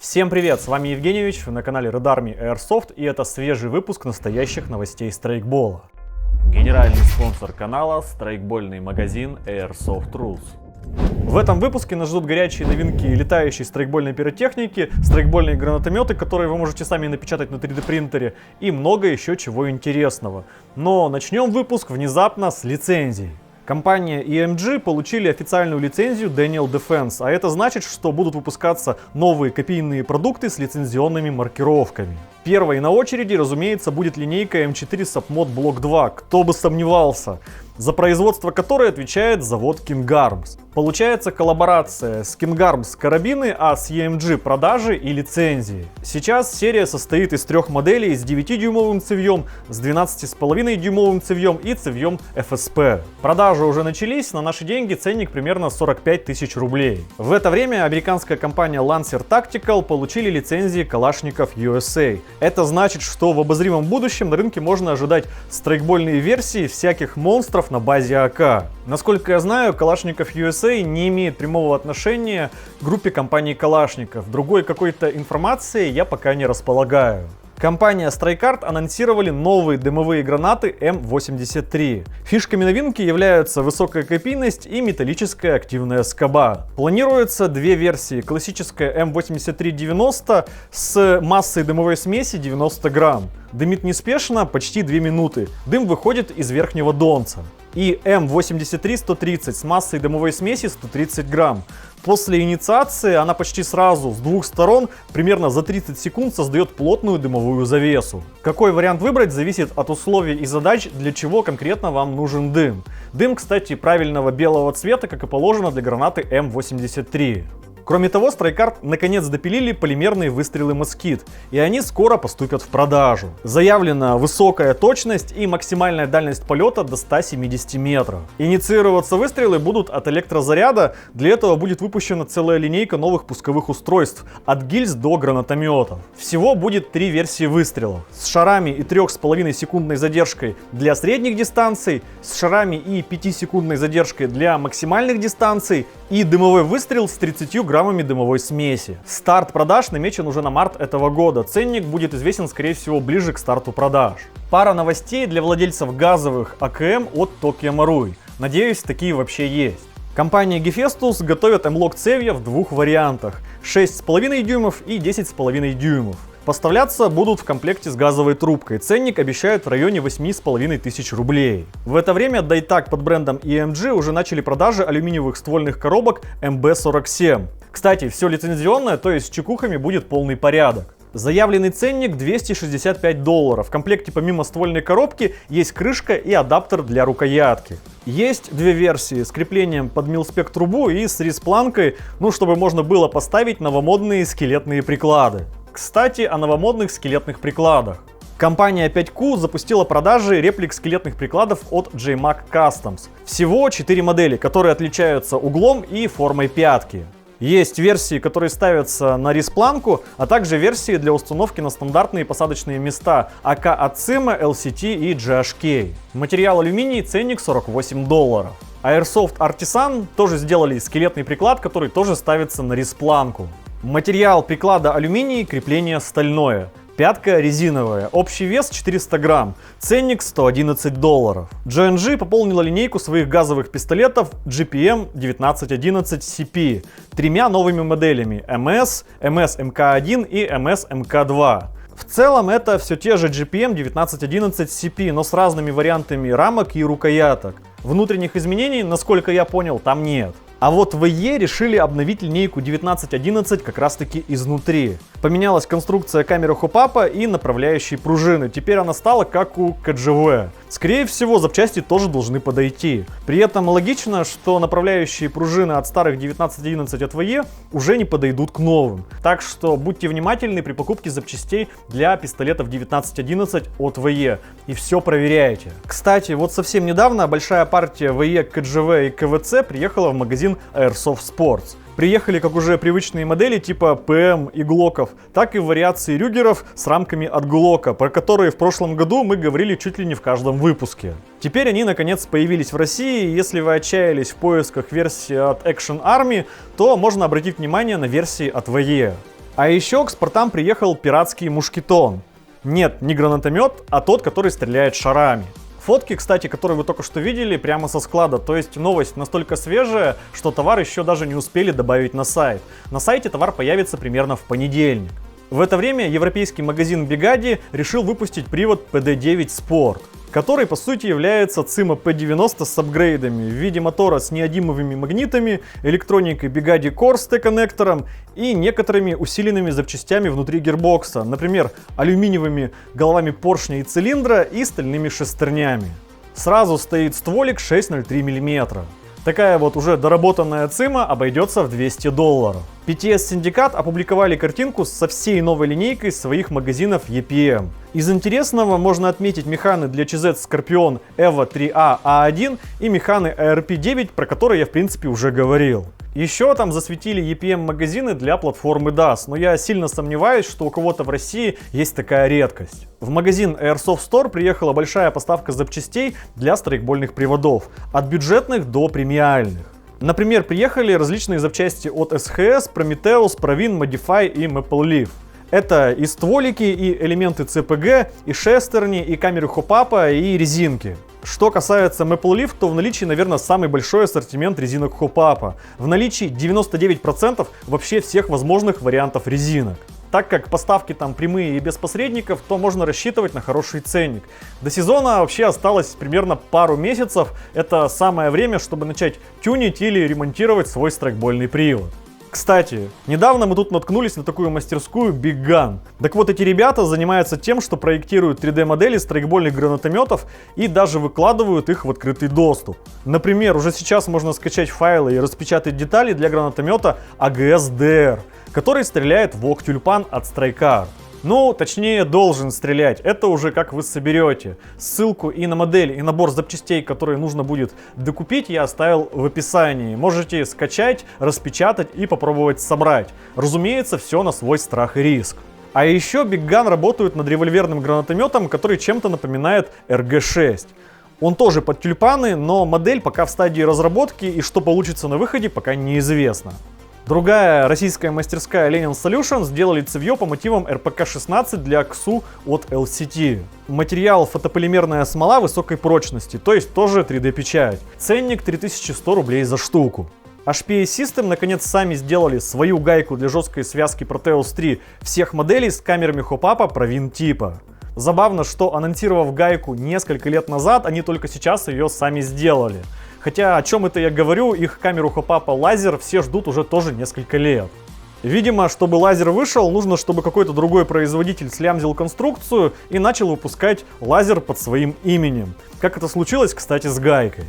Всем привет, с вами Евгеньевич, вы на канале Red Army Airsoft, и это свежий выпуск настоящих новостей страйкбола. Генеральный спонсор канала — страйкбольный магазин Airsoft Rules. В этом выпуске нас ждут горячие новинки летающей страйкбольной пиротехники, страйкбольные гранатометы, которые вы можете сами напечатать на 3D принтере, и много еще чего интересного. Но начнем выпуск внезапно с лицензий. Компания EMG получили официальную лицензию Daniel Defense, а это значит, что будут выпускаться новые копийные продукты с лицензионными маркировками. Первой на очереди, разумеется, будет линейка M4 Submod Block 2, кто бы сомневался, за производство которой отвечает завод King Arms. Получается коллаборация с King Arms карабины, а с EMG продажи и лицензии. Сейчас серия состоит из трех моделей с 9-дюймовым цевьем, с 12,5-дюймовым цевьем и цевьем FSP. Продажи уже начались, на наши деньги ценник примерно 45 тысяч рублей. В это время американская компания Lancer Tactical получили лицензии Kalashnikov USA. Это значит, что в обозримом будущем на рынке можно ожидать страйкбольные версии всяких монстров на базе АК. Насколько я знаю, Kalashnikov USA не имеет прямого отношения к группе компании Kalashnikov. Другой какой-то информации я пока не располагаю. Компания StrikeArt анонсировали новые дымовые гранаты М83. Фишками новинки являются высокая копийность и металлическая активная скоба. Планируется две версии: классическая М83-90 с массой дымовой смеси 90 грамм. Дымит неспешно, почти 2 минуты. Дым выходит из верхнего донца. И М83-130 с массой дымовой смеси 130 грамм. После инициации она почти сразу с двух сторон, примерно за 30 секунд, создает плотную дымовую завесу. Какой вариант выбрать, зависит от условий и задач, для чего конкретно вам нужен дым. Дым, кстати, правильного белого цвета, как и положено для гранаты М83. Кроме того, StrikeArt наконец допилили полимерные выстрелы Mosquito, и они скоро поступят в продажу. Заявлена высокая точность и максимальная дальность полета до 170 метров. Инициироваться выстрелы будут от электрозаряда, для этого будет выпущена целая линейка новых пусковых устройств, от гильз до гранатометов. Всего будет 3 версии выстрелов: с шарами и 3,5 секундной задержкой для средних дистанций, с шарами и 5-секундной задержкой для максимальных дистанций, и дымовой выстрел с 30 граммами дымовой смеси. Старт продаж намечен уже на март этого года. Ценник будет известен, скорее всего, ближе к старту продаж. Пара новостей для владельцев газовых АКМ от Tokyo Marui. Надеюсь, такие вообще есть. Компания Hephaestus готовит M-Lock цевья в двух вариантах: 6,5 дюймов и 10,5 дюймов. Поставляться будут в комплекте с газовой трубкой. Ценник обещают в районе 8,5 тысяч рублей. В это время Daytag под брендом EMG уже начали продажи алюминиевых ствольных коробок MB47. Кстати, все лицензионное, то есть с чекухами будет полный порядок. Заявленный ценник $265. В комплекте помимо ствольной коробки есть крышка и адаптер для рукоятки. Есть две версии с креплением под милспек трубу и с рез-планкой, чтобы можно было поставить новомодные скелетные приклады. Кстати, о новомодных скелетных прикладах. Компания 5Q запустила продажи реплик скелетных прикладов от JMAC Customs. Всего 4 модели, которые отличаются углом и формой пятки. Есть версии, которые ставятся на рез-планку, а также версии для установки на стандартные посадочные места АК от CIMA, LCT и GHK. Материал алюминий, ценник $48. Airsoft Artisan тоже сделали скелетный приклад, который тоже ставится на рез-планку. Материал приклада алюминий, крепление стальное. Пятка резиновая, общий вес 400 грамм, ценник $111. J&G пополнила линейку своих газовых пистолетов GPM 1911 CP тремя новыми моделями: MS, MS MK1 и MS MK2. В целом это все те же GPM 1911 CP, но с разными вариантами рамок и рукояток. Внутренних изменений, насколько я понял, там нет. А вот в EE решили обновить линейку 1911 как раз таки изнутри. Поменялась конструкция камеры хоп-апа и направляющей пружины. Теперь она стала как у КГВ. Скорее всего, запчасти тоже должны подойти. При этом логично, что направляющие пружины от старых 1911 от VE уже не подойдут к новым. Так что будьте внимательны при покупке запчастей для пистолетов 1911 от VE и все проверяйте. Кстати, вот совсем недавно большая партия VE, КГВ и КВЦ приехала в магазин Airsoft Sports. Приехали как уже привычные модели типа ПМ и Глоков, так и вариации Рюгеров с рамками от Глока, про которые в прошлом году мы говорили чуть ли не в каждом выпуске. Теперь они наконец появились в России, и если вы отчаялись в поисках версии от Action Army, то можно обратить внимание на версии от VE. А еще к спортам приехал пиратский мушкетон. Нет, не гранатомет, а тот, который стреляет шарами. Фотки, кстати, которые вы только что видели, прямо со склада, то есть новость настолько свежая, что товар еще даже не успели добавить на сайт. На сайте товар появится примерно в понедельник. В это время европейский магазин Bigatti решил выпустить привод PD9 Sport, который по сути является CIMA P90 с апгрейдами в виде мотора с неодимовыми магнитами, электроникой Bigatti Core с T-коннектором и некоторыми усиленными запчастями внутри гирбокса, например, алюминиевыми головами поршня и цилиндра и стальными шестернями. Сразу стоит стволик 6,03 мм. Такая вот уже доработанная CIMA обойдется в $200. PTS Syndicate опубликовали картинку со всей новой линейкой своих магазинов EPM. Из интересного можно отметить механы для CZ Scorpion EVO 3A A1 и механы ARP9, про которые я в принципе уже говорил. Еще там засветили EPM магазины для платформы DAS, но я сильно сомневаюсь, что у кого-то в России есть такая редкость. В магазин Airsoft Store приехала большая поставка запчастей для страйкбольных приводов, от бюджетных до премиальных. Например, приехали различные запчасти от SHS, Prometheus, Provin, Modify и Maple Leaf. Это и стволики, и элементы CPG, и шестерни, и камеры хопапа, и резинки. Что касается Maple Leaf, то в наличии, наверное, самый большой ассортимент резинок хопапа. В наличии 99% вообще всех возможных вариантов резинок. Так как поставки там прямые и без посредников, то можно рассчитывать на хороший ценник. До сезона вообще осталось примерно пару месяцев. Это самое время, чтобы начать тюнить или ремонтировать свой страйкбольный привод. Кстати, недавно мы тут наткнулись на такую мастерскую Big Gun. Так вот, эти ребята занимаются тем, что проектируют 3D-модели страйкбольных гранатометов и даже выкладывают их в открытый доступ. Например, уже сейчас можно скачать файлы и распечатать детали для гранатомета AGS-DR, который стреляет в ОК-тюльпан от StrikeArt. Ну, точнее, должен стрелять. Это уже как вы соберете. Ссылку и на модель, и набор запчастей, которые нужно будет докупить, я оставил в описании. Можете скачать, распечатать и попробовать собрать. Разумеется, все на свой страх и риск. А еще Big Gun работают над револьверным гранатометом, который чем-то напоминает RG6. Он тоже под тюльпаны, но модель пока в стадии разработки, и что получится на выходе, пока неизвестно. Другая российская мастерская Lenin Solutions сделали цевье по мотивам РПК-16 для КСУ от LCT. Материал фотополимерная смола высокой прочности, то есть тоже 3D-печать. Ценник 3100 рублей за штуку. HPA System наконец сами сделали свою гайку для жесткой связки Proteus 3 всех моделей с камерами хопапа Provin типа. Забавно, что анонсировав гайку несколько лет назад, они только сейчас ее сами сделали. Хотя о чем это я говорю, их камеру хопапа лазер все ждут уже тоже несколько лет. Видимо, чтобы лазер вышел, нужно, чтобы какой-то другой производитель слямзил конструкцию и начал выпускать лазер под своим именем. Как это случилось, кстати, с гайкой.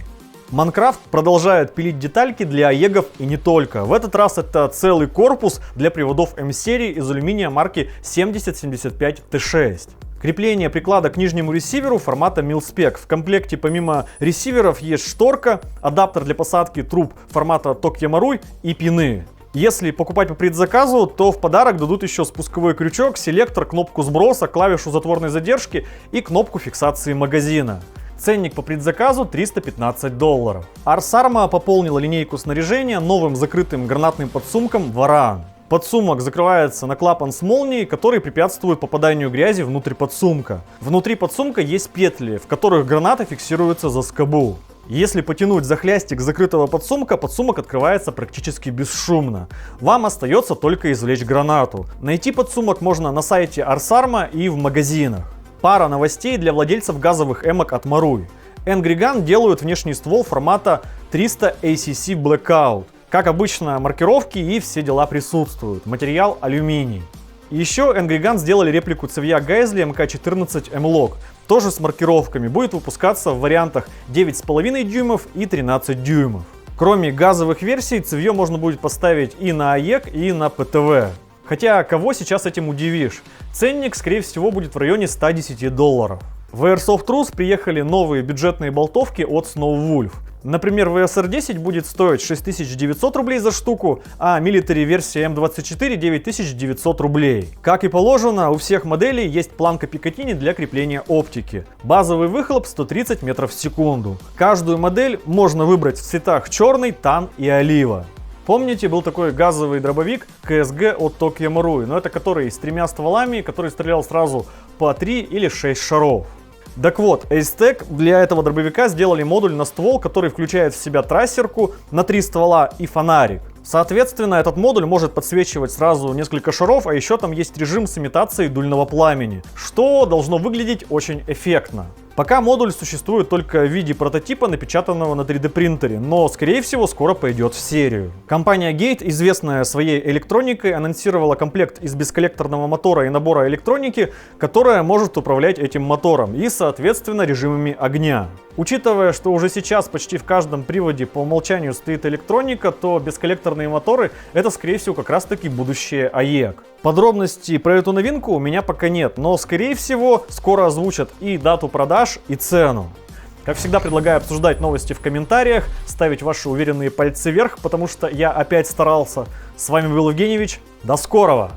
Minecraft продолжает пилить детальки для АЕГов и не только. В этот раз это целый корпус для приводов М-серии из алюминия марки 7075T6. Крепление приклада к нижнему ресиверу формата Mil-Spec. В комплекте помимо ресиверов есть шторка, адаптер для посадки труб формата Tokyo Marui и пины. Если покупать по предзаказу, то в подарок дадут еще спусковой крючок, селектор, кнопку сброса, клавишу затворной задержки и кнопку фиксации магазина. Ценник по предзаказу $315. Ars Arma пополнила линейку снаряжения новым закрытым гранатным подсумком Varan. Подсумок закрывается на клапан с молнией, который препятствует попаданию грязи внутрь подсумка. Внутри подсумка есть петли, в которых граната фиксируется за скобу. Если потянуть за хлястик закрытого подсумка, подсумок открывается практически бесшумно. Вам остается только извлечь гранату. Найти подсумок можно на сайте Ars Arma и в магазинах. Пара новостей для владельцев газовых эмок от Marui. Angry Gun делают внешний ствол формата 300 ACC Blackout. Как обычно, маркировки и все дела присутствуют. Материал алюминий. Еще Angry Gun сделали реплику цевья Гайзли МК-14 M-Log. Тоже с маркировками. Будет выпускаться в вариантах 9,5 дюймов и 13 дюймов. Кроме газовых версий, цевье можно будет поставить и на АЕГ, и на ПТВ. Хотя, кого сейчас этим удивишь? Ценник, скорее всего, будет в районе $110. В Airsoft Rus приехали новые бюджетные болтовки от Snowwolf. Например, VSR-10 будет стоить 6900 рублей за штуку, а Military версия М24 9900 рублей. Как и положено, у всех моделей есть планка Пикатини для крепления оптики. Базовый выхлоп 130 метров в секунду. Каждую модель можно выбрать в цветах черный, тан и олива. Помните, был такой газовый дробовик КСГ от Tokyo Marui, но это который с 3 стволами, который стрелял сразу по 3 или 6 шаров. Так вот, Ace-Tec для этого дробовика сделали модуль на ствол, который включает в себя трассерку на 3 ствола и фонарик. Соответственно, этот модуль может подсвечивать сразу несколько шаров, а еще там есть режим с имитацией дульного пламени, что должно выглядеть очень эффектно. Пока модуль существует только в виде прототипа, напечатанного на 3D принтере, но скорее всего скоро пойдет в серию. Компания Gate, известная своей электроникой, анонсировала комплект из бесколлекторного мотора и набора электроники, которая может управлять этим мотором и, соответственно, режимами огня. Учитывая, что уже сейчас почти в каждом приводе по умолчанию стоит электроника, то бесколлекторные моторы — это, скорее всего, как раз-таки будущее AEG. Подробностей про эту новинку у меня пока нет, но, скорее всего, скоро озвучат и дату продаж, и цену. Как всегда, предлагаю обсуждать новости в комментариях, ставить ваши уверенные пальцы вверх, потому что я опять старался. С вами был Евгеньевич. До скорого!